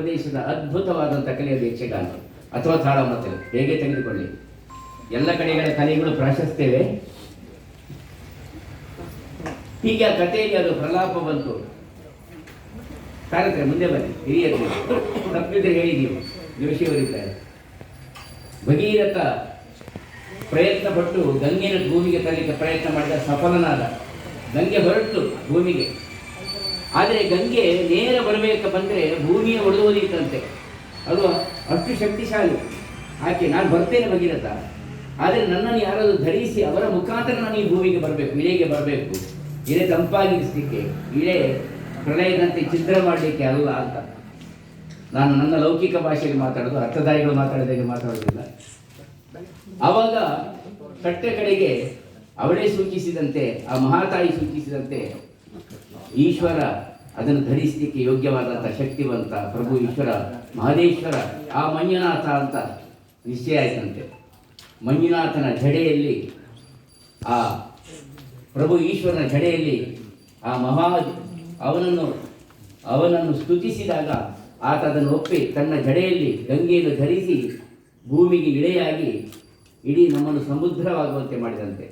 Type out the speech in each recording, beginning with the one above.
ಪ್ರದೇಶದ ಅದ್ಭುತವಾದಂಥ ಕಲೆ ಅದು ಯಕ್ಷಗಾನ ಅಥವಾ ತಾಳಮದ್ದಲೆ, ಹೇಗೆ ತೆಗೆದುಕೊಳ್ಳಿ. ಎಲ್ಲ ಕಡೆಗಳ ಕಲೆಗಳು ಪ್ರಾಶಸ್ತ್ಯವೇ. ಹೀಗೆ ಆ ಕಥೆಯಲ್ಲಿ ಅದು ಪ್ರಲಾಪ ಬಂತು. ಕಾರತ್ರ ಮುಂದೆ ಬನ್ನಿ, ಹಿರಿಯರು ತಪ್ಪಿದ್ರೆ ಹೇಳಿ ನೀವು ಶಿವರಿದ್ದಾರೆ. ಭಗೀರಥ ಪ್ರಯತ್ನ ಪಟ್ಟು ಗಂಗೆನ ಭೂಮಿಗೆ ತರಲಿಕ್ಕೆ ಪ್ರಯತ್ನ ಮಾಡಿದ, ಸಫಲನಾದ. ಗಂಗೆ ಹೊರಟು ಭೂಮಿಗೆ, ಆದರೆ ಗಂಗೆ ನೇರ ಬರಬೇಕು ಬಂದರೆ ಭೂಮಿಯ ಒಡೆದೋದೀತಂತೆ. ಅದು ಅಷ್ಟು ಶಕ್ತಿಶಾಲಿ. ಆಕೆ ನಾನು ಬರ್ತೇನೆ ಭಗೀರಥ, ಆದರೆ ನನ್ನನ್ನು ಯಾರಾದರೂ ಧರಿಸಿ ಅವರ ಮುಖಾಂತರ ನಾನು ಈ ಭೂಮಿಗೆ ಬರಬೇಕು, ಇಳೆಗೆ ಬರಬೇಕು, ಇಳೆ ತಂಪಾಗಿರಿಸಲಿಕ್ಕೆ, ಇಳೆ ಪ್ರಳಯದಂತೆ ಛಿದ್ರ ಮಾಡಲಿಕ್ಕೆ ಅಲ್ಲ ಅಂತ. ನಾನು ನನ್ನ ಲೌಕಿಕ ಭಾಷೆಯಲ್ಲಿ ಮಾತಾಡೋದು, ಅರ್ಥಧಾರಿಗಳು ಮಾತಾಡಿದಾಗೆ ಮಾತಾಡೋದಿಲ್ಲ. ಆವಾಗ ಕಟ್ಟೆ ಕಡೆಗೆ ಅವಳೇ ಸೂಚಿಸಿದಂತೆ, ಆ ಮಹಾತಾಯಿ ಸೂಚಿಸಿದಂತೆ ಈಶ್ವರ ಅದನ್ನು ಧರಿಸಲಿಕ್ಕೆ ಯೋಗ್ಯವಾದಂಥ ಶಕ್ತಿವಂತ ಪ್ರಭು ಈಶ್ವರ ಮಹದೇಶ್ವರ ಆ ಮಂಜುನಾಥ ಅಂತ ನಿಶ್ಚಯ ಆಯ್ತಂತೆ. ಮಂಜುನಾಥನ ಜಡೆಯಲ್ಲಿ, ಆ ಪ್ರಭು ಈಶ್ವರನ ಜಡೆಯಲ್ಲಿ ಆ ಅವನನ್ನು ಸ್ತುತಿಸಿದಾಗ ಆತ ಅದನ್ನು ಒಪ್ಪಿ ತನ್ನ ಜಡೆಯಲ್ಲಿ ಗಂಗೆಯನ್ನು ಧರಿಸಿ ಭೂಮಿಗೆ ಇಳೆಯಾಗಿ ಇಡೀ ನಮ್ಮನ್ನು ಸಮುದ್ರವಾಗುವಂತೆ ಮಾಡಿದಂತೆ.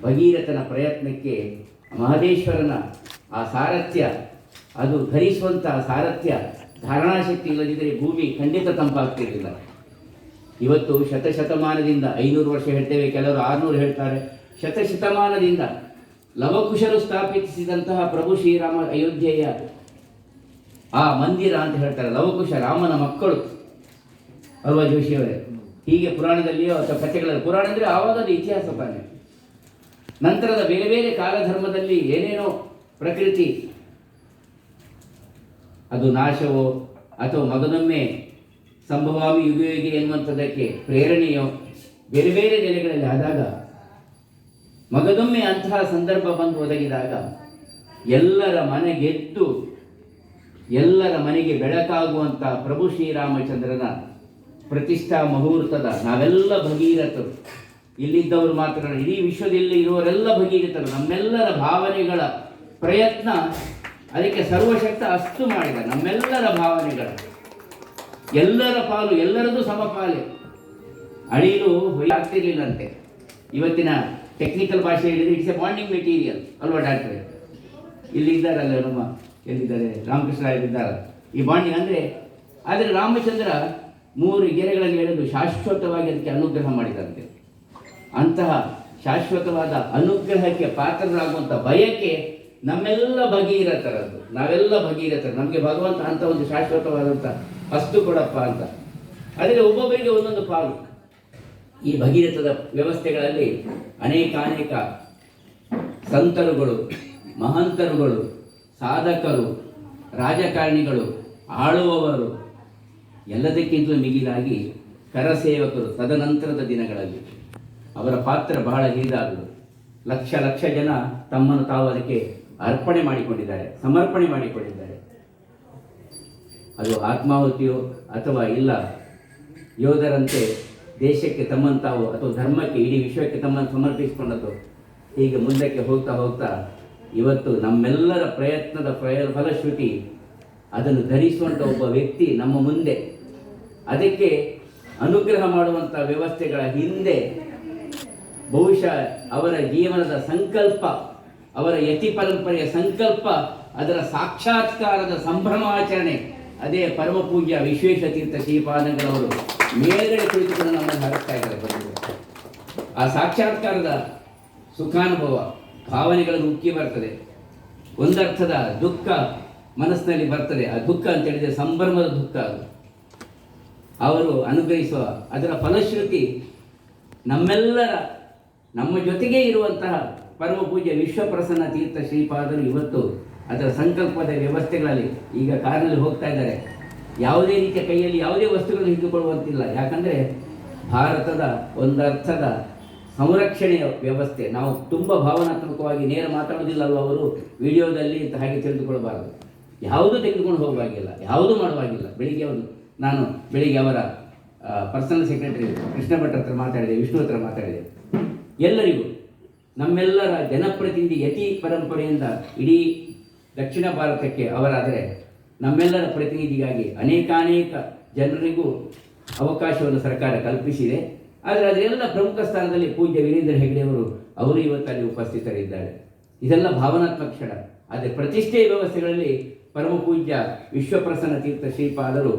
ಭಗೀರಥನ ಪ್ರಯತ್ನಕ್ಕೆ ಮಹದೇಶ್ವರನ ಆ ಸಾರಥ್ಯ, ಅದು ಧರಿಸುವಂಥ ಸಾರಥ್ಯ ಧಾರಣಾಶಕ್ತಿ ಇಲ್ಲದಿದ್ದರೆ ಭೂಮಿ ಖಂಡಿತ ತಂಪಾಗ್ತಿರಲಿಲ್ಲ. ಇವತ್ತು ಶತಶತಮಾನದಿಂದ, 500 ವರ್ಷ ಹೇಳ್ತೇವೆ, ಕೆಲವರು 600 ಹೇಳ್ತಾರೆ, ಶತಶತಮಾನದಿಂದ ಲವಕುಶರು ಸ್ಥಾಪಿಸಿದಂತಹ ಪ್ರಭು ಶ್ರೀರಾಮ ಅಯೋಧ್ಯೆಯ ಆ ಮಂದಿರ ಅಂತ ಹೇಳ್ತಾರೆ. ಲವಕುಶ ರಾಮನ ಮಕ್ಕಳು ಅಲ್ವಾ ಜೋಶಿಯವರೇ? ಹೀಗೆ ಪುರಾಣದಲ್ಲಿಯೋ ಅಥವಾ ಕಥೆಗಳಲ್ಲಿ, ಪುರಾಣ ಅಂದರೆ ಆವಾಗದ ಇತಿಹಾಸ ತಾನೆ. ನಂತರದ ಬೇರೆ ಬೇರೆ ಕಾಲಧರ್ಮದಲ್ಲಿ ಏನೇನೋ ಪ್ರಕೃತಿ ಅದು ನಾಶವೋ ಅಥವಾ ಮಗನೊಮ್ಮೆ ಸಂಭವಾಮಿ ಯುಗಯುಗಿ ಎನ್ನುವಂಥದ್ದಕ್ಕೆ ಪ್ರೇರಣೆಯೋ ಬೇರೆ ಬೇರೆ ನೆಲೆಗಳಲ್ಲಿ ಆದಾಗ, ಮಗದೊಮ್ಮೆ ಅಂತಹ ಸಂದರ್ಭ ಬಂದು ಒದಗಿದಾಗ ಎಲ್ಲರ ಮನೆಗೆದ್ದು ಎಲ್ಲರ ಮನೆಗೆ ಬೆಳಕಾಗುವಂಥ ಪ್ರಭು ಶ್ರೀರಾಮಚಂದ್ರನ ಪ್ರತಿಷ್ಠಾ ಮುಹೂರ್ತದ ನಾವೆಲ್ಲ ಭಗೀರಥರು, ಇಲ್ಲಿದ್ದವರು ಮಾತ್ರ, ಇಡೀ ವಿಶ್ವದಲ್ಲಿ ಇರುವವರೆಲ್ಲ ಭಗೀರಥರು. ನಮ್ಮೆಲ್ಲರ ಭಾವನೆಗಳ ಪ್ರಯತ್ನ ಅದಕ್ಕೆ ಸರ್ವಶಕ್ತ ಅಸ್ತು ಮಾಡಿದ. ನಮ್ಮೆಲ್ಲರ ಭಾವನೆಗಳ ಎಲ್ಲರ ಪಾಲು, ಎಲ್ಲರದು ಸಮಪಾಲೆ. ಅಳಿಲು ಆಗ್ತಿರ್ಲಿಲ್ಲಂತೆ. ಇವತ್ತಿನ ಟೆಕ್ನಿಕಲ್ ಭಾಷೆ ಹೇಳಿದರೆ ಇಟ್ಸ್ ಎ ಬಾಂಡಿಂಗ್ ಮೆಟೀರಿಯಲ್ ಅಲ್ವಾ ಡಾಕ್ಟ್ರೆ? ಇಲ್ಲಿ ಇದ್ದಾರಲ್ಲ ನಮ್ಮ, ಎಲ್ಲಿದ್ದಾರೆ, ರಾಮಕೃಷ್ಣ ಇದ್ದಾರೆ. ಈ ಬಾಂಡಿಂಗ್ ಅಂದರೆ, ಆದರೆ ರಾಮಚಂದ್ರ 3 ಗೆರೆಗಳಲ್ಲಿ ಎಳೆದು ಶಾಶ್ವತವಾಗಿ ಅದಕ್ಕೆ ಅನುಗ್ರಹ ಮಾಡಿದಂತೆ. ಅಂತಹ ಶಾಶ್ವತವಾದ ಅನುಗ್ರಹಕ್ಕೆ ಪಾತ್ರರಾಗುವಂಥ ಬಯಕೆ ನಮ್ಮೆಲ್ಲ ಭಗೀರಥರದ್ದು. ನಾವೆಲ್ಲ ಭಗೀರಥರು. ನಮಗೆ ಭಗವಂತ ಅಂತ ಒಂದು ಶಾಶ್ವತವಾದಂಥ ವಸ್ತು ಕೊಡಪ್ಪ ಅಂತ. ಆದರೆ ಒಬ್ಬೊಬ್ಬರಿಗೆ ಒಂದೊಂದು ಪಾಲು. ಈ ಭಗೀರಥದ ವ್ಯವಸ್ಥೆಗಳಲ್ಲಿ ಅನೇಕ ಸಂತರುಗಳು, ಮಹಂತರುಗಳು, ಸಾಧಕರು, ರಾಜಕಾರಣಿಗಳು, ಆಳುವವರು, ಎಲ್ಲದಕ್ಕಿಂತಲೂ ಮಿಗಿಲಾಗಿ ಕರಸೇವಕರು ತದನಂತರದ ದಿನಗಳಲ್ಲಿ ಅವರ ಪಾತ್ರ ಬಹಳ ಹಿರಿದಾದರು. ಲಕ್ಷ ಲಕ್ಷ ಜನ ತಮ್ಮನ್ನು ತಾವು ಅದಕ್ಕೆ ಅರ್ಪಣೆ ಮಾಡಿಕೊಂಡಿದ್ದಾರೆ, ಸಮರ್ಪಣೆ ಮಾಡಿಕೊಂಡಿದ್ದಾರೆ. ಅದು ಆತ್ಮಾಹುತಿಯೋ ಅಥವಾ ಇಲ್ಲ ಯೋಧರಂತೆ ದೇಶಕ್ಕೆ ತಮ್ಮನ್ನು ತಾವು ಅಥವಾ ಧರ್ಮಕ್ಕೆ, ಇಡೀ ವಿಶ್ವಕ್ಕೆ ತಮ್ಮನ್ನು ಸಮರ್ಪಿಸಿಕೊಂಡದ್ದು. ಹೀಗೆ ಮುಂದಕ್ಕೆ ಹೋಗ್ತಾ ಹೋಗ್ತಾ ಇವತ್ತು ನಮ್ಮೆಲ್ಲರ ಪ್ರಯತ್ನದ ಫಲಶ್ರುತಿ ಅದನ್ನು ಧರಿಸುವಂಥ ಒಬ್ಬ ವ್ಯಕ್ತಿ ನಮ್ಮ ಮುಂದೆ. ಅದಕ್ಕೆ ಅನುಗ್ರಹ ಮಾಡುವಂಥ ವ್ಯವಸ್ಥೆಗಳ ಹಿಂದೆ ಬಹುಶಃ ಅವರ ಜೀವನದ ಸಂಕಲ್ಪ, ಅವರ ಯತಿ ಪರಂಪರೆಯ ಸಂಕಲ್ಪ, ಅದರ ಸಾಕ್ಷಾತ್ಕಾರದ ಸಂಭ್ರಮಾಚರಣೆ, ಅದೇ ಪರಮ ಪೂಜ್ಯ ವಿಶ್ವೇಶತೀರ್ಥ ಶ್ರೀಪಾದಂಗಳವರು ಮೇಲ್ಗಡೆ ಕುಳಿತುಕೊಂಡು ನಮ್ಮನ್ನು ಹರಸ್ತಾ ಇದ್ದಾರೆ. ಆ ಸಾಕ್ಷಾತ್ಕಾರದ ಸುಖಾನುಭವ ಭಾವನೆಗಳನ್ನು ಉಕ್ಕಿ ಬರ್ತದೆ. ಒಂದರ್ಥದ ದುಃಖ ಮನಸ್ಸಿನಲ್ಲಿ ಬರ್ತದೆ. ಆ ದುಃಖ ಅಂತ ಹೇಳಿದರೆ ಸಂಭ್ರಮದ ದುಃಖ. ಅದು ಅವರು ಅನುಗ್ರಹಿಸುವ ಅದರ ಫಲಶ್ರುತಿ ನಮ್ಮೆಲ್ಲರ, ನಮ್ಮ ಜೊತೆಗೇ ಇರುವಂತಹ ಪರಮ ಪೂಜ್ಯ ವಿಶ್ವಪ್ರಸನ್ನ ತೀರ್ಥ ಶ್ರೀಪಾದರು ಇವತ್ತು ಅದರ ಸಂಕಲ್ಪದ ವ್ಯವಸ್ಥೆಗಳಲ್ಲಿ ಈಗ ಕಾರಿನಲ್ಲಿ ಹೋಗ್ತಾ ಇದ್ದಾರೆ. ಯಾವುದೇ ರೀತಿಯ ಕೈಯಲ್ಲಿ ಯಾವುದೇ ವಸ್ತುಗಳನ್ನು ಹಿಡಿದುಕೊಳ್ಳುವಂತಿಲ್ಲ. ಯಾಕಂದರೆ ಭಾರತದ ಒಂದರ್ಥದ ಸಂರಕ್ಷಣೆಯ ವ್ಯವಸ್ಥೆ. ನಾವು ತುಂಬ ಭಾವನಾತ್ಮಕವಾಗಿ ನೇರ ಮಾತಾಡೋದಿಲ್ಲಲ್ವ ಅವರು ವಿಡಿಯೋದಲ್ಲಿ ಅಂತ ಹಾಗೆ ತಿಳಿದುಕೊಳ್ಳಬಾರದು. ಯಾವುದೂ ತೆಗೆದುಕೊಂಡು ಹೋಗುವಾಗಿಲ್ಲ, ಯಾವುದೂ ಮಾಡುವಾಗಿಲ್ಲ. ನಾನು ಬೆಳಿಗ್ಗೆ ಅವರ ಪರ್ಸನಲ್ ಸೆಕ್ರೆಟರಿ ಕೃಷ್ಣ ಭಟ್ ಹತ್ರ ಮಾತಾಡಿದೆ, ವಿಷ್ಣು ಹತ್ರ ಮಾತಾಡಿದೆ. ಎಲ್ಲರಿಗೂ, ನಮ್ಮೆಲ್ಲರ ಜನಪ್ರತಿನಿಧಿ ಯತಿ ಪರಂಪರೆಯಿಂದ ಇಡೀ ದಕ್ಷಿಣ ಭಾರತಕ್ಕೆ ಅವರಾದರೆ ನಮ್ಮೆಲ್ಲರ ಪ್ರತಿನಿಧಿಗಾಗಿ ಅನೇಕಾನೇಕ ಜನರಿಗೂ ಅವಕಾಶವನ್ನು ಸರ್ಕಾರ ಕಲ್ಪಿಸಿದೆ. ಆದರೆ ಅದರೆಲ್ಲ ಪ್ರಮುಖ ಸ್ಥಾನದಲ್ಲಿ ಪೂಜ್ಯ ವೀರೇಂದ್ರ ಹೆಗ್ಗಡೆಯವರು ಅವರು ಇವತ್ತಲ್ಲಿ ಉಪಸ್ಥಿತರಿದ್ದಾರೆ. ಇದೆಲ್ಲ ಭಾವನಾತ್ಮಕ ಕ್ಷಣ. ಆದರೆ ಪ್ರತಿಷ್ಠೆಯ ವ್ಯವಸ್ಥೆಗಳಲ್ಲಿ ಪರಮ ಪೂಜ್ಯ ವಿಶ್ವಪ್ರಸನ್ನ ತೀರ್ಥ ಶ್ರೀಪಾದರು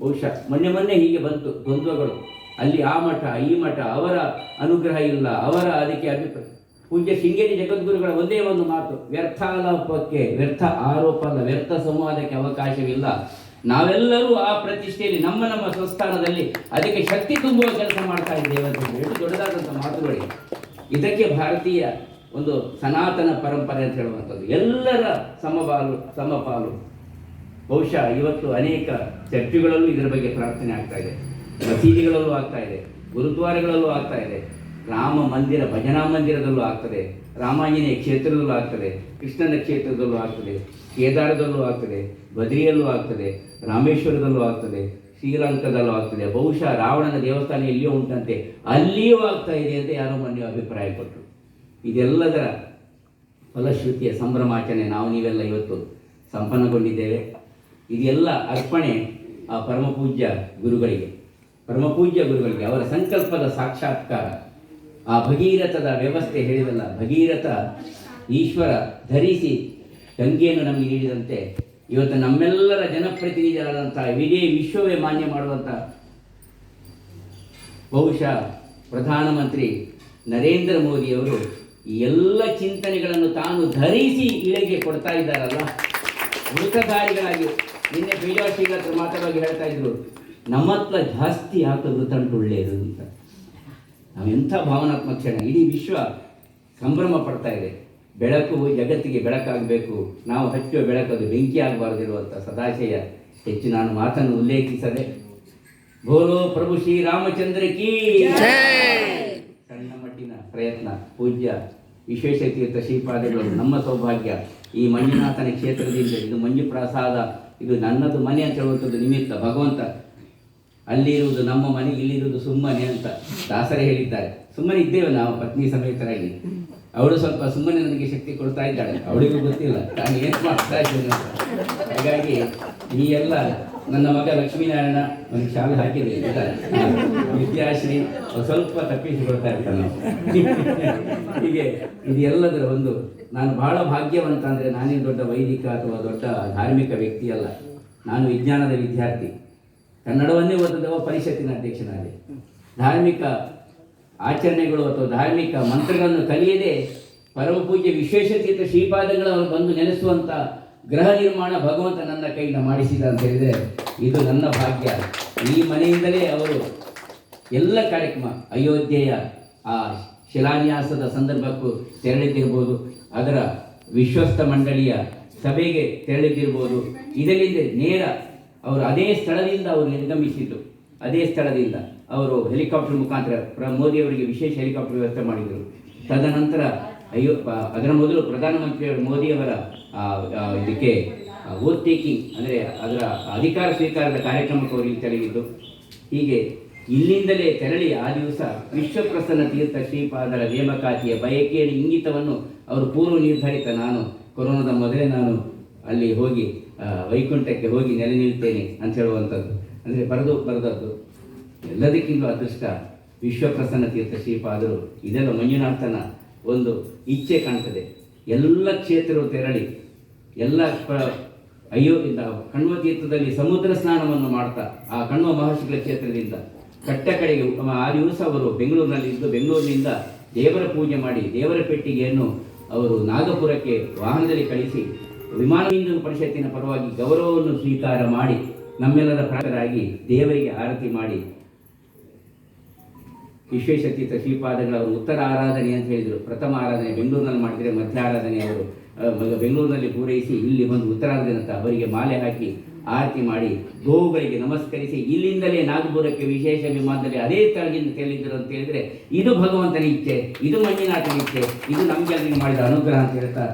ಬಹುಶಃ ಮೊನ್ನೆ ಹೀಗೆ ಬಂತು ದ್ವಂದ್ವಗಳು, ಅಲ್ಲಿ ಆ ಮಠ ಈ ಮಠ, ಅವರ ಅನುಗ್ರಹ ಇಲ್ಲ, ಅವರ ಅದಕ್ಕೆ ಅಭಿಪ್ರಾಯ. ಪೂಜ್ಯ ಶೃಂಗೇರಿ ಜಗದ್ಗುರುಗಳ ಒಂದೇ ಒಂದು ಮಾತು, ವ್ಯರ್ಥಾಲಾಪಕ್ಕೆ, ವ್ಯರ್ಥ ಆರೋಪ ಅಲ್ಲ, ವ್ಯರ್ಥ ಸಂವಾದಕ್ಕೆ ಅವಕಾಶವಿಲ್ಲ. ನಾವೆಲ್ಲರೂ ಆ ಪ್ರತಿಷ್ಠೆಯಲ್ಲಿ ನಮ್ಮ ನಮ್ಮ ಸ್ವಸ್ಥಾನದಲ್ಲಿ ಅದಕ್ಕೆ ಶಕ್ತಿ ತುಂಬುವ ಕೆಲಸ ಮಾಡ್ತಾ ಇದ್ದೇವೆ ಅಂತ ಹೇಳಿ ದೊಡ್ಡದಾದಂಥ ಮಾತುಗಳಿಗೆ. ಇದಕ್ಕೆ ಭಾರತೀಯ ಒಂದು ಸನಾತನ ಪರಂಪರೆ ಅಂತ ಹೇಳುವಂಥದ್ದು. ಎಲ್ಲರ ಸಮಪಾಲು. ಬಹುಶಃ ಇವತ್ತು ಅನೇಕ ಚರ್ಚುಗಳಲ್ಲೂ ಇದರ ಬಗ್ಗೆ ಪ್ರಾರ್ಥನೆ ಆಗ್ತಾ ಇದೆ, ಮಸೀದಿಗಳಲ್ಲೂ ಆಗ್ತಾ ಇದೆ, ಗುರುದ್ವಾರಗಳಲ್ಲೂ ಆಗ್ತಾ ಇದೆ, ರಾಮ ಮಂದಿರ ಭಜನಾ ಮಂದಿರದಲ್ಲೂ ಆಗ್ತದೆ, ರಾಮಾಂಜನೇಯ ಕ್ಷೇತ್ರದಲ್ಲೂ ಆಗ್ತದೆ, ಕೃಷ್ಣನ ಕ್ಷೇತ್ರದಲ್ಲೂ ಆಗ್ತದೆ, ಕೇದಾರದಲ್ಲೂ ಆಗ್ತದೆ, ಬದ್ರಿಯಲ್ಲೂ ಆಗ್ತದೆ, ರಾಮೇಶ್ವರದಲ್ಲೂ ಆಗ್ತದೆ, ಶ್ರೀಲಂಕಾದಲ್ಲೂ ಆಗ್ತದೆ. ಬಹುಶಃ ರಾವಣನ ದೇವಸ್ಥಾನ ಎಲ್ಲಿಯೋ ಉಂಟಂತೆ, ಅಲ್ಲಿಯೂ ಆಗ್ತಾ ಇದೆ ಅಂತ ಯಾರೋ ಮೊನ್ನೆ ಅಭಿಪ್ರಾಯ ಕೊಟ್ಟರು. ಇದೆಲ್ಲದರ ಫಲಶ್ರುತಿಯ ಸಂಭ್ರಮಾಚರಣೆ ನಾವು ನೀವೆಲ್ಲ ಇವತ್ತು ಸಂಪನ್ನಗೊಂಡಿದ್ದೇವೆ. ಇದೆಲ್ಲ ಅರ್ಪಣೆ ಆ ಪರಮಪೂಜ್ಯ ಗುರುಗಳಿಗೆ, ಅವರ ಸಂಕಲ್ಪದ ಸಾಕ್ಷಾತ್ಕಾರ. ಆ ಭಗೀರಥದ ವ್ಯವಸ್ಥೆ ಹೇಳಿದಲ್ಲ, ಭಗೀರಥ ಈಶ್ವರ ಧರಿಸಿ ಗಂಗೆಯನ್ನು ನಮಗೆ ನೀಡಿದಂತೆ ಇವತ್ತು ನಮ್ಮೆಲ್ಲರ ಜನಪ್ರತಿನಿಧಿಯಾದಂಥ ಇಡೀ ವಿಶ್ವವೇ ಮಾನ್ಯ ಮಾಡುವಂಥ ಬಹುಶಃ ಪ್ರಧಾನಮಂತ್ರಿ ನರೇಂದ್ರ ಮೋದಿಯವರು ಈ ಎಲ್ಲ ಚಿಂತನೆಗಳನ್ನು ತಾನು ಧರಿಸಿ ಇಳೆಗೆ ಕೊಡ್ತಾ ಇದ್ದಾರಲ್ಲ, ವೃತಧಾರಿಗಳಾಗಿ. ನಿನ್ನೆ ಬೀಜಾರ್ ಶ್ರೀಗತ್ರ ಮಾತಾಡುವಾಗ ಹೇಳ್ತಾ ಇದ್ರು, ನಮ್ಮತ್ರ ಜಾಸ್ತಿ ಹಾಕೋದು ವೃತಂಟು ಒಳ್ಳೆಯದು ಅಂತ. ನಾವೆಂಥ ಭಾವನಾತ್ಮಕ ಕ್ಷಣ. ಇಡೀ ವಿಶ್ವ ಸಂಭ್ರಮ ಪಡ್ತಾ ಇದೆ. ಬೆಳಕು ಜಗತ್ತಿಗೆ ಬೆಳಕಾಗಬೇಕು, ನಾವು ಹಚ್ಚುವ ಬೆಳಕದು ಬೆಂಕಿ ಆಗಬಾರ್ದಿರುವಂಥ ಸದಾಶಯ. ಹೆಚ್ಚು ನಾನು ಮಾತನ್ನು ಉಲ್ಲೇಖಿಸದೆ, ಬೋಲೋ ಪ್ರಭು ಶ್ರೀರಾಮಚಂದ್ರ ಕೀ. ಸಣ್ಣ ಮಟ್ಟಿನ ಪ್ರಯತ್ನ ಪೂಜ್ಯ ವಿಶ್ವೇಶತೀರ್ಥ ಶ್ರೀಪಾದಗಳು ನಮ್ಮ ಸೌಭಾಗ್ಯ. ಈ ಮಂಜುನಾಥನ ಕ್ಷೇತ್ರದಿಂದ ಇದು ಮಂಜು ಪ್ರಸಾದ, ಇದು ನನ್ನದು ಮನೆ ಅಂತ ಹೇಳುವಂಥದ್ದು ನಿಮಿತ್ತ. ಭಗವಂತ ಅಲ್ಲಿ ಇರುವುದು ನಮ್ಮ ಮನೆ, ಇಲ್ಲಿರುವುದು ಸುಮ್ಮನೆ ಅಂತ ದಾಸರೇ ಹೇಳಿದ್ದಾರೆ. ಸುಮ್ಮನೆ ಇದ್ದೇವೆ ನಾವು ಪತ್ನಿ ಸಮೇತರಾಗಿ. ಅವಳು ಸ್ವಲ್ಪ ಸುಮ್ಮನೆ ನನಗೆ ಶಕ್ತಿ ಕೊಡ್ತಾ ಇದ್ದಾಳೆ, ಅವಳಿಗೂ ಗೊತ್ತಿಲ್ಲ ನಾನು ಏನು ಮಾಡ್ತಾ ಇದ್ದೇನೆ ಅಂತ. ಹಾಗಾಗಿ ಈ ಎಲ್ಲ ನನ್ನ ಮಗ ಲಕ್ಷ್ಮೀನಾರಾಯಣ ಒಂದು ಶಾಲೆ ಹಾಕಿದೆ, ವಿದ್ಯಾಶ್ರೀ ಸ್ವಲ್ಪ ತಪ್ಪಿಸಿಕೊಳ್ತಾ ಇರ್ತಾನೆ. ಹೀಗೆ ಇದೆಲ್ಲದರ ಒಂದು ನಾನು ಬಹಳ ಭಾಗ್ಯವಂತ. ಅಂದರೆ ನಾನೇನು ದೊಡ್ಡ ವೈದಿಕ ಅಥವಾ ದೊಡ್ಡ ಧಾರ್ಮಿಕ ವ್ಯಕ್ತಿ ಅಲ್ಲ, ನಾನು ವಿಜ್ಞಾನದ ವಿದ್ಯಾರ್ಥಿ. ಕನ್ನಡವನ್ನೇ ಓದಿದವ ಪರಿಷತ್ತಿನ ಅಧ್ಯಕ್ಷನಾದೆ. ಧಾರ್ಮಿಕ ಆಚರಣೆಗಳು ಅಥವಾ ಧಾರ್ಮಿಕ ಮಂತ್ರಗಳನ್ನು ಕಲಿಯದೆ ಪರಮ ಪೂಜ್ಯ ವಿಶ್ವೇಶತೀರ್ಥ ಶ್ರೀಪಾದಗಳನ್ನು ಬಂದು ನೆಲೆಸುವಂಥ ಗೃಹ ನಿರ್ಮಾಣ ಭಗವಂತ ನನ್ನ ಕೈಯಿಂದ ಮಾಡಿಸಿದ ಅಂತ ಹೇಳಿದರೆ ಇದು ನನ್ನ ಭಾಗ್ಯ. ಈ ಮನೆಯಿಂದಲೇ ಅವರು ಎಲ್ಲ ಕಾರ್ಯಕ್ರಮ, ಅಯೋಧ್ಯೆಯ ಆ ಶಿಲಾನ್ಯಾಸದ ಸಂದರ್ಭಕ್ಕೂ ತೆರಳಿದ್ದಿರ್ಬೋದು, ಅದರ ವಿಶ್ವಸ್ತ ಮಂಡಳಿಯ ಸಭೆಗೆ ತೆರಳಿದ್ದಿರ್ಬೋದು. ಇದರಿಂದ ನೇರ ಅವರು ಅದೇ ಸ್ಥಳದಿಂದ ಅವರು ನಿರ್ಗಮಿಸಿದ್ದು. ಅದೇ ಸ್ಥಳದಿಂದ ಅವರು ಹೆಲಿಕಾಪ್ಟರ್ ಮುಖಾಂತರ ಮೋದಿಯವರಿಗೆ ವಿಶೇಷ ಹೆಲಿಕಾಪ್ಟರ್ ವ್ಯವಸ್ಥೆ ಮಾಡಿದರು. ತದನಂತರ ಅದರ ಮೊದಲು ಪ್ರಧಾನಮಂತ್ರಿ ಮೋದಿಯವರ ಇದಕ್ಕೆ ಓತ್ ಟೇಕಿಂಗ್ ಅಂದರೆ ಅದರ ಅಧಿಕಾರ ಸ್ವೀಕಾರದ ಕಾರ್ಯಕ್ರಮಕ್ಕೆ ಅವರಿಗೆ ತೆರಳಿದ್ದು. ಹೀಗೆ ಇಲ್ಲಿಂದಲೇ ತೆರಳಿ ಆ ದಿವಸ ವಿಶ್ವಪ್ರಸನ್ನ ತೀರ್ಥ ಶ್ರೀಪಾದರ ನೇಮಕಾತಿಯ ಬಯಕೆಯ ಇಂಗಿತವನ್ನು ಅವರು ಪೂರ್ವ ನಿರ್ಧರಿತ, ನಾನು ಕೊರೋನಾದ ಮೊದಲೇ ನಾನು ಅಲ್ಲಿ ಹೋಗಿ ವೈಕುಂಠಕ್ಕೆ ಹೋಗಿ ನೆಲೆ ನಿಲ್ತೇನೆ ಅಂತ ಹೇಳುವಂಥದ್ದು. ಅಂದರೆ ಬರೆದದ್ದು ಎಲ್ಲದಕ್ಕಿಂತ ಅದೃಷ್ಟ ವಿಶ್ವಪ್ರಸನ್ನ ತೀರ್ಥ ಶ್ರೀಪಾದರು. ಇದೆಲ್ಲ ಮಂಜುನಾಥನ ಒಂದು ಇಚ್ಛೆ ಕಾಣ್ತದೆ. ಎಲ್ಲ ಕ್ಷೇತ್ರಗಳು ತೆರಳಿ ಎಲ್ಲ ಕಣ್ವ ತೀರ್ಥದಲ್ಲಿ ಸಮುದ್ರ ಸ್ನಾನವನ್ನು ಮಾಡ್ತಾ ಆ ಕಣ್ವ ಮಹರ್ಷಿಗಳ ಕ್ಷೇತ್ರದಿಂದ ಕಟ್ಟ ಕಡೆಗೆ ಆ ದಿವಸ ಅವರು ಬೆಂಗಳೂರಿನಲ್ಲಿದ್ದು ಬೆಂಗಳೂರಿನಿಂದ ದೇವರ ಪೂಜೆ ಮಾಡಿ ದೇವರ ಪೆಟ್ಟಿಗೆಯನ್ನು ಅವರು ನಾಗಪುರಕ್ಕೆ ವಾಹನದಲ್ಲಿ ಕಳಿಸಿ ವಿಮಾನ ಪರಿಷತ್ತಿನ ಪರವಾಗಿ ಗೌರವವನ್ನು ಸ್ವೀಕಾರ ಮಾಡಿ ನಮ್ಮೆಲ್ಲರ ಪ್ರಾಯರಾಗಿ ದೇವರಿಗೆ ಆರತಿ ಮಾಡಿ ವಿಶ್ವೇಶತೀರ್ಥ ಶ್ರೀಪಾದಗಳವರು ಉತ್ತರ ಆರಾಧನೆ ಅಂತ ಹೇಳಿದರು. ಪ್ರಥಮ ಆರಾಧನೆ ಬೆಂಗಳೂರಿನಲ್ಲಿ ಮಾಡಿದರೆ ಮಧ್ಯ ಆರಾಧನೆ ಅವರು ಬೆಂಗಳೂರಿನಲ್ಲಿ ಪೂರೈಸಿ ಇಲ್ಲಿ ಬಂದು ಉತ್ತರಾರಾಧನೆ ಅಂತ ಅವರಿಗೆ ಮಾಲೆ ಹಾಕಿ ಆರತಿ ಮಾಡಿ ಗೋವುಗಳಿಗೆ ನಮಸ್ಕರಿಸಿ ಇಲ್ಲಿಂದಲೇ ನಾಗಪುರಕ್ಕೆ ವಿಶೇಷ ವಿಮಾನದಲ್ಲಿ ಅದೇ ಸ್ಥಳದಿಂದ ತೆರಳಿದ್ದರು ಅಂತ ಹೇಳಿದರೆ ಇದು ಭಗವಂತನ ಇಚ್ಛೆ, ಇದು ಮಂಜುನಾಥನ ಇಚ್ಛೆ, ಇದು ನಮಗೆಲ್ಲರಿಗೆ ಮಾಡಿದ ಅನುಗ್ರಹ ಅಂತ ಹೇಳ್ತಾ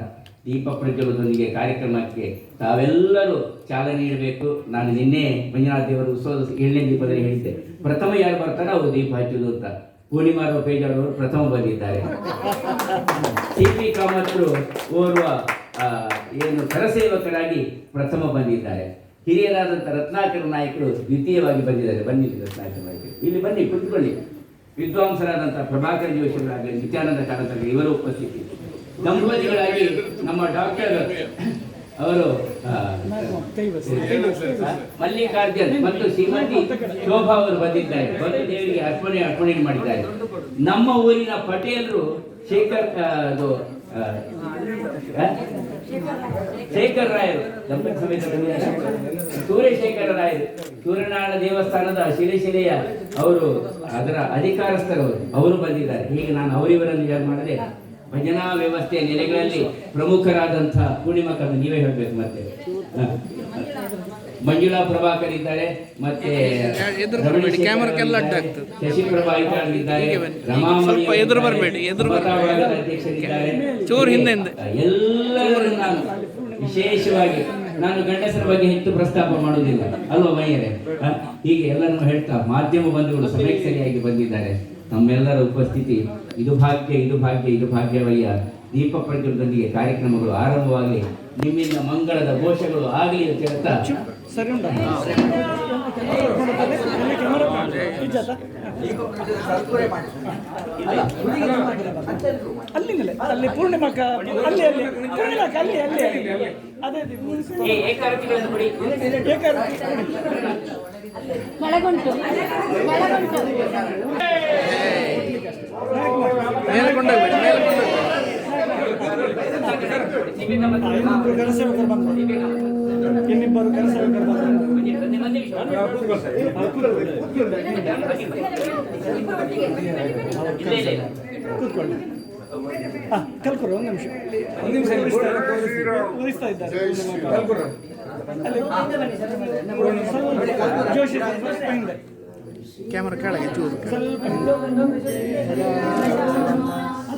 ದೀಪ ಪ್ರಜ್ವಲದೊಂದಿಗೆ ಕಾರ್ಯಕ್ರಮಕ್ಕೆ ತಾವೆಲ್ಲರೂ ಚಾಲನೆ ನೀಡಬೇಕು. ನಾನು ನಿನ್ನೆ ಮಂಜುನಾಥ ದೇವರ ಉತ್ಸವದ 7ನೇ ದೀಪದಲ್ಲಿ ಹೇಳಿದ್ದೆ, ಪ್ರಥಮ ಯಾರು ಬರ್ತಾರೋ ಅವರು ದೀಪ ಹಚ್ಚೋದು ಅಂತ. ಪೂರ್ಣಿಮಾರಾವ್ ಪೇಜಾರ್ ಅವರು ಪ್ರಥಮ ಬಂದಿದ್ದಾರೆ. ಸಿ.ಪಿ. ಕಾಮತ್ರು ಓರ್ವ ಏನು ಕರಸೇವಕರಾಗಿ ಪ್ರಥಮ ಬಂದಿದ್ದಾರೆ. ಹಿರಿಯರಾದಂಥ ರತ್ನಾಕರ ನಾಯಕರು ದ್ವಿತೀಯವಾಗಿ ಬಂದಿದ್ದಾರೆ. ಬನ್ನಿ ರತ್ನಾಕರ ನಾಯಕರು, ಇಲ್ಲಿ ಬನ್ನಿ ಕುತ್ಕೊಳ್ಳಿ. ವಿದ್ವಾಂಸರಾದಂಥ ಪ್ರಭಾಕರ್ ಜೋಶಿಗಳಾಗಲಿ, ನಿತ್ಯಾನಂದ ಕಾರಂತರಾಗಲಿ ಇವರ ಉಪಸ್ಥಿತಿ. ದಂಪತಿಗಳಾಗಿ ನಮ್ಮ ಡಾಕ್ಟರ್ ಅವರು ಮಲ್ಲಿಕಾರ್ಜುನ್ ಮತ್ತು ಶ್ರೀಮತಿ ಶೋಭಾ ಅವರು ಬಂದಿದ್ದಾರೆ. ಬಂದು ದೇವರಿಗೆ ಅರ್ಪಣೆ ಮಾಡಿದ್ದಾರೆ. ನಮ್ಮ ಊರಿನ ಪಟೇಲರು ಶೇಖರ್ ರಾಯರು ದಂಪತಿ ಸಮೇತ ಸೂರ್ಯಶೇಖರ ರಾಯರು ಸೂರ್ಯನಾರಾಯಣ ದೇವಸ್ಥಾನದ ಶಿಲೆಯ ಅವರು ಅದರ ಅಧಿಕಾರಸ್ಥರವರು ಅವರು ಬಂದಿದ್ದಾರೆ. ಹೀಗೆ ನಾನು ಅವರಿವರನ್ನು ಯಾರು ಮಾಡದೆ ಭಜನಾ ವ್ಯವಸ್ಥೆಯ ನೆಲೆಗಳಲ್ಲಿ ಪ್ರಮುಖರಾದಂಥ ಪೂರ್ಣಿಮಕ್ಕನ್ನು ನೀವೇ ಹೇಳಬೇಕು. ಮತ್ತೆ ಮಂಜುಳಾ ಪ್ರಭಾಕರ್ ಇದ್ದಾರೆ, ಮತ್ತೆ ಶಶಿಪ್ರಭಾ ಇದ್ದಾರೆ, ರಮಾಮಣಿ ಅಧ್ಯಕ್ಷರಿದ್ದಾರೆ. ಎಲ್ಲರೂ ನಾನು ವಿಶೇಷವಾಗಿ ನಾನು ಗಂಡಸರ ಬಗ್ಗೆ ಹೆಚ್ಚು ಪ್ರಸ್ತಾಪ ಮಾಡುವುದಿಲ್ಲ ಅಲ್ವಾ ಮೈಯರೇ? ಹೀಗೆ ಎಲ್ಲರನ್ನು ಹೇಳ್ತಾ ಮಾಧ್ಯಮ ಬಂಧುಗಳು ಸಮಯಕ್ಕೆ ಸರಿಯಾಗಿ ಬಂದಿದ್ದಾರೆ. ನಮ್ಮೆಲ್ಲರ ಉಪಸ್ಥಿತಿ ಇದು ಭಾಗ್ಯವಯ್ಯ. ದೀಪ ಪ್ರಜ್ವಲದೊಂದಿಗೆ ಕಾರ್ಯಕ್ರಮಗಳು ಆರಂಭವಾಗಿ ನಿಮ್ಮಿಂದ ಮಂಗಳದ ಘೋಷಗಳು ಆಗಲಿ ಅಂತ ಹೇಳ್ತಾ ಇನ್ನಿಬ್ಬರು ಕೂತ್ಕೊಳ್ಳಿ. ಕಲ್ಕುರು ಒಂದು ನಿಮಿಷ ಉಳಿಸ್ತಾ ಇದ್ದಾರೆ. ಜೋಶಿ ಕ್ಯಾಮರಾ ಕೆಳಗೆ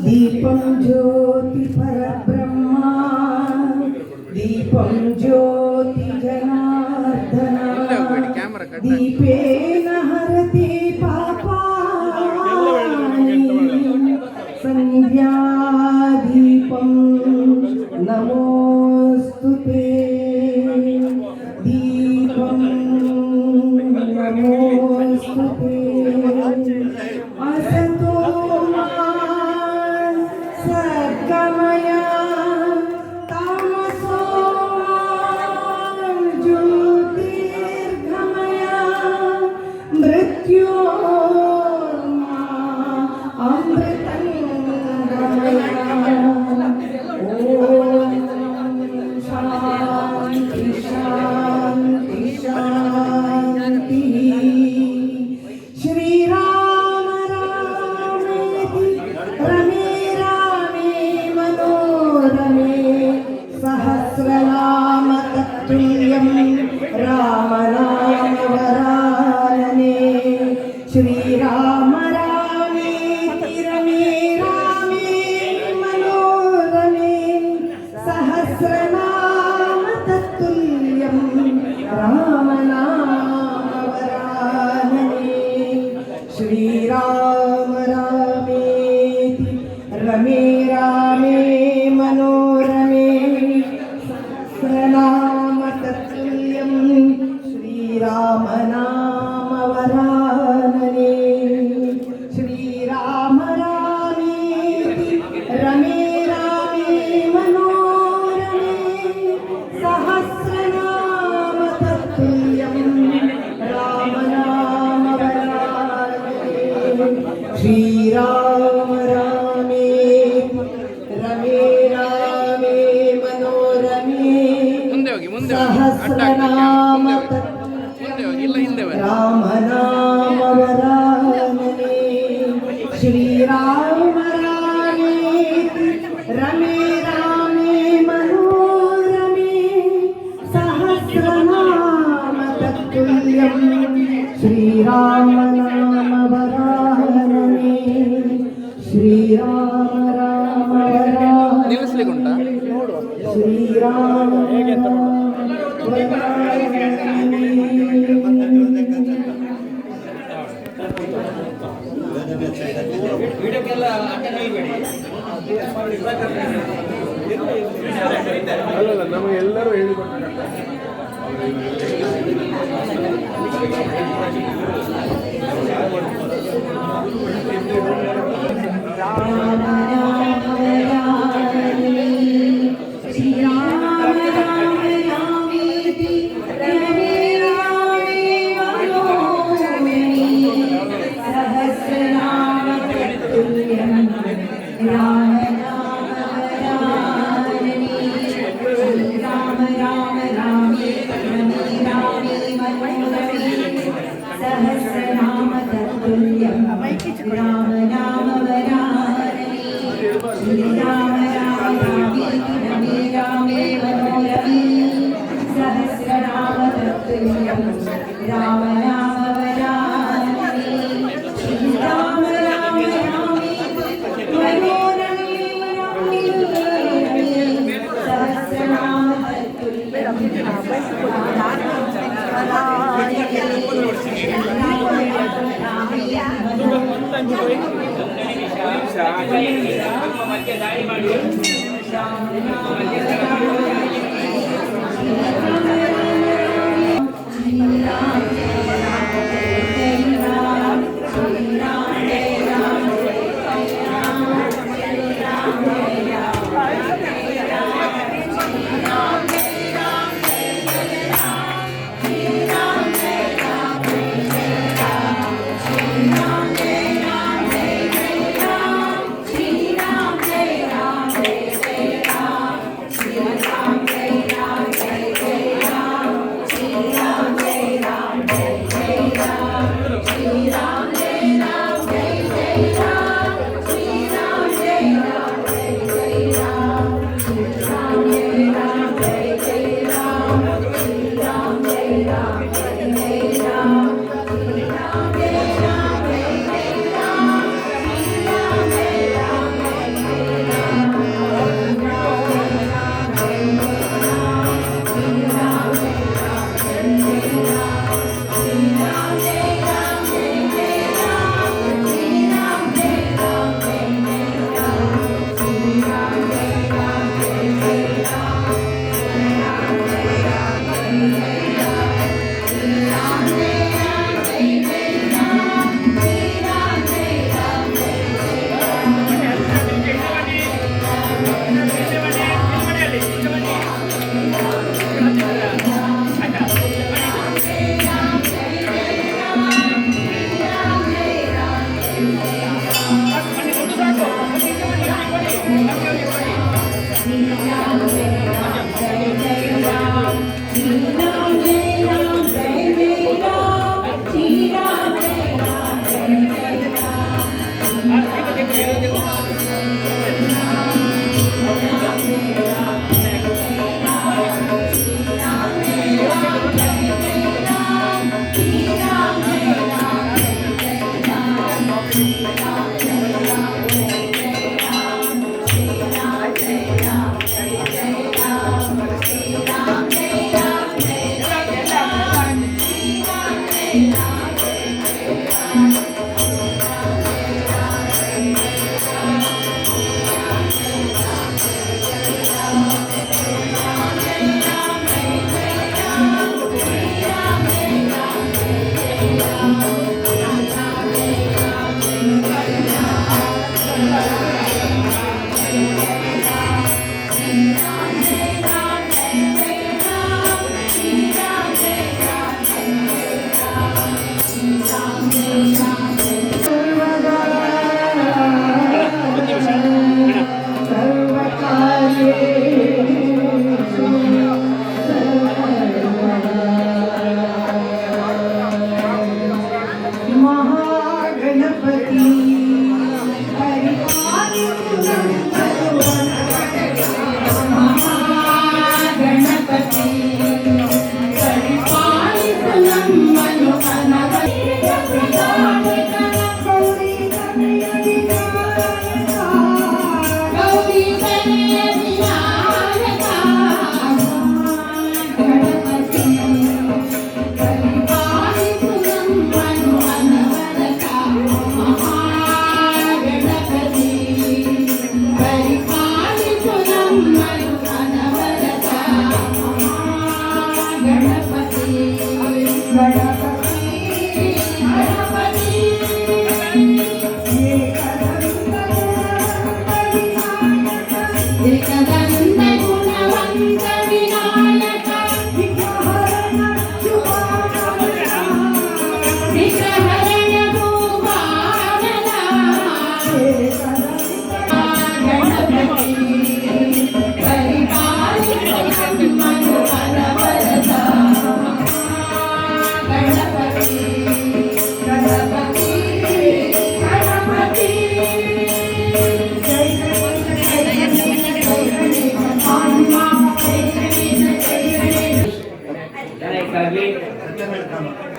ದೀಪಂ ಜ್ಯೋತಿ ಪರಬ್ರಹ್ಮ ದೀಪಂ ಜ್ಯೋತಿ ಜನಾರ್ದನ ದೀಪೇನ ಹರತಿ ಪಾಪಾನಿ ಸಂಧ್ಯಾ ದೀಪಂ ನಮೋಸ್ತುತೇ ದೀಪಂ ನಮೋಸ್ತುತೇ ಅಸತೋ ಸದ್ಗಮಯ ತಾಮಸೋ ಜ್ಯೋತಿರ್ಗಮಯ ಮೃತ್ಯೋರ್ಮಾ ಅಮೃತಂಗಮಯ. ಓಂ ಶಾಂತಿ ಶಾಂತಿ ಶಾಂತಿ. ಶ್ರೀರಾಮ ರಾಮೇತಿ ರಮೇ ರಾಮೇ ಮನೋರಮೇ ಸಹಸ್ರನಾಮ ತತ್ತುಲ್ಯಂ ರಾಮನಾಮ ವರಾನನೆ. ಶ್ರೀರಾಮ ರಾಮೇತಿ ರಮೇ ರಾಮೇ ಮನೋರಮೇ ಸಹಸ್ರನಾಮ ತತ್ತುಲ್ಯಂ ರಾಮನಾಮ ವರಾನನೆ. ಶ್ರೀರಾಮ ರಾಮೇತಿ ರಮೇ ರಾಮೇ ಮನೋರಮೇ ಸಹಸ್ರನಾಮ ತತ್ತುಲ್ಯಂ ಶ್ರೀರಾಮ ನಾಮ ವರಾನನೆ. ಶ್ರೀರಾಮ ರಾಮೇತಿ ರಮೇ ರಾಮೇ ಮನೋರಮೇ ಸಹಸ್ರನಾಮ ತತ್ತುಲ್ಯಂ ರಾಮ ನಾಮ ವರಾನನೆ. ಶ್ರೀರಾಮ ರಾಮೇತಿ ರಮೇ ರಾಮೇ ಮನೋರಮೇ ಸಹಸ್ರನಾಮ ರಾಮ ನಾಮ ವರಾನನೆ. ಶ್ರೀರಾಮ ರಾಮೇತಿ ರಮೇ ರಾಮೇ ಮನೋರಮೇ ಸಹಸ್ರನಾಮ ತತ್ತುಲ್ಯಂ ಶ್ರೀರಾಮ ನಾಮ ವರಾನನೆ. ಶ್ರೀರಾಮ ರಾಮ ವರಾನನೆ. ಶ್ರೀರಾಮ ಅಲ್ಲಲ್ಲ ನಮಗೆ ಎಲ್ಲರೂ ಹೇಳಿಕೊಟ್ಟ राम श्री राम राम रामेति रमे रामे मनोरमे सहस्रनाम तत्तुल्यं राम नाम वरानने श्री राम राम रामेति रमे रामे मनोरमे सहस्रनाम तत्तुल्यं राम नाम वरानने श्री राम राम रामेति रमे रामे मनोरमे सहस्रनाम तत्तुल्यं राम नाम वरानने श्री राम राम रामेति मनोरमे सहस्रनाम तत्तुल्यं ಮಧ್ಯ ದಾಳಿ ಮಾಡಿ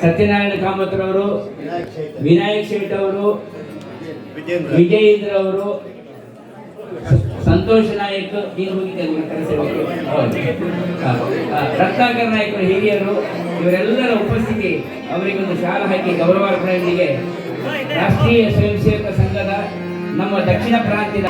ಸತ್ಯನಾರಾಯಣ ಕಾಮತ್ರವರು, ವಿನಾಯಕ್ ಶೆಟ್ ಅವರು, ವಿಜಯೇಂದ್ರ ಅವರು, ಸಂತೋಷ್ ನಾಯಕ್, ನೀನು ಹೋಗಿದ್ದೆ ಕರೆಸಬೇಕು, ರತ್ನಾಕರ್ ನಾಯಕರು, ಹಿರಿಯರು, ಇವರೆಲ್ಲರ ಉಪಸ್ಥಿತಿ ಅವರಿಗೊಂದು ಶಾಲಾ ಹಾಕಿ ಗೌರವಾರ್ಪಣೆಯೊಂದಿಗೆ ರಾಷ್ಟ್ರೀಯ ಸ್ವಯಂ ಸೇವಕ ಸಂಘದ ನಮ್ಮ ದಕ್ಷಿಣ ಪ್ರಾಂತ್ಯದ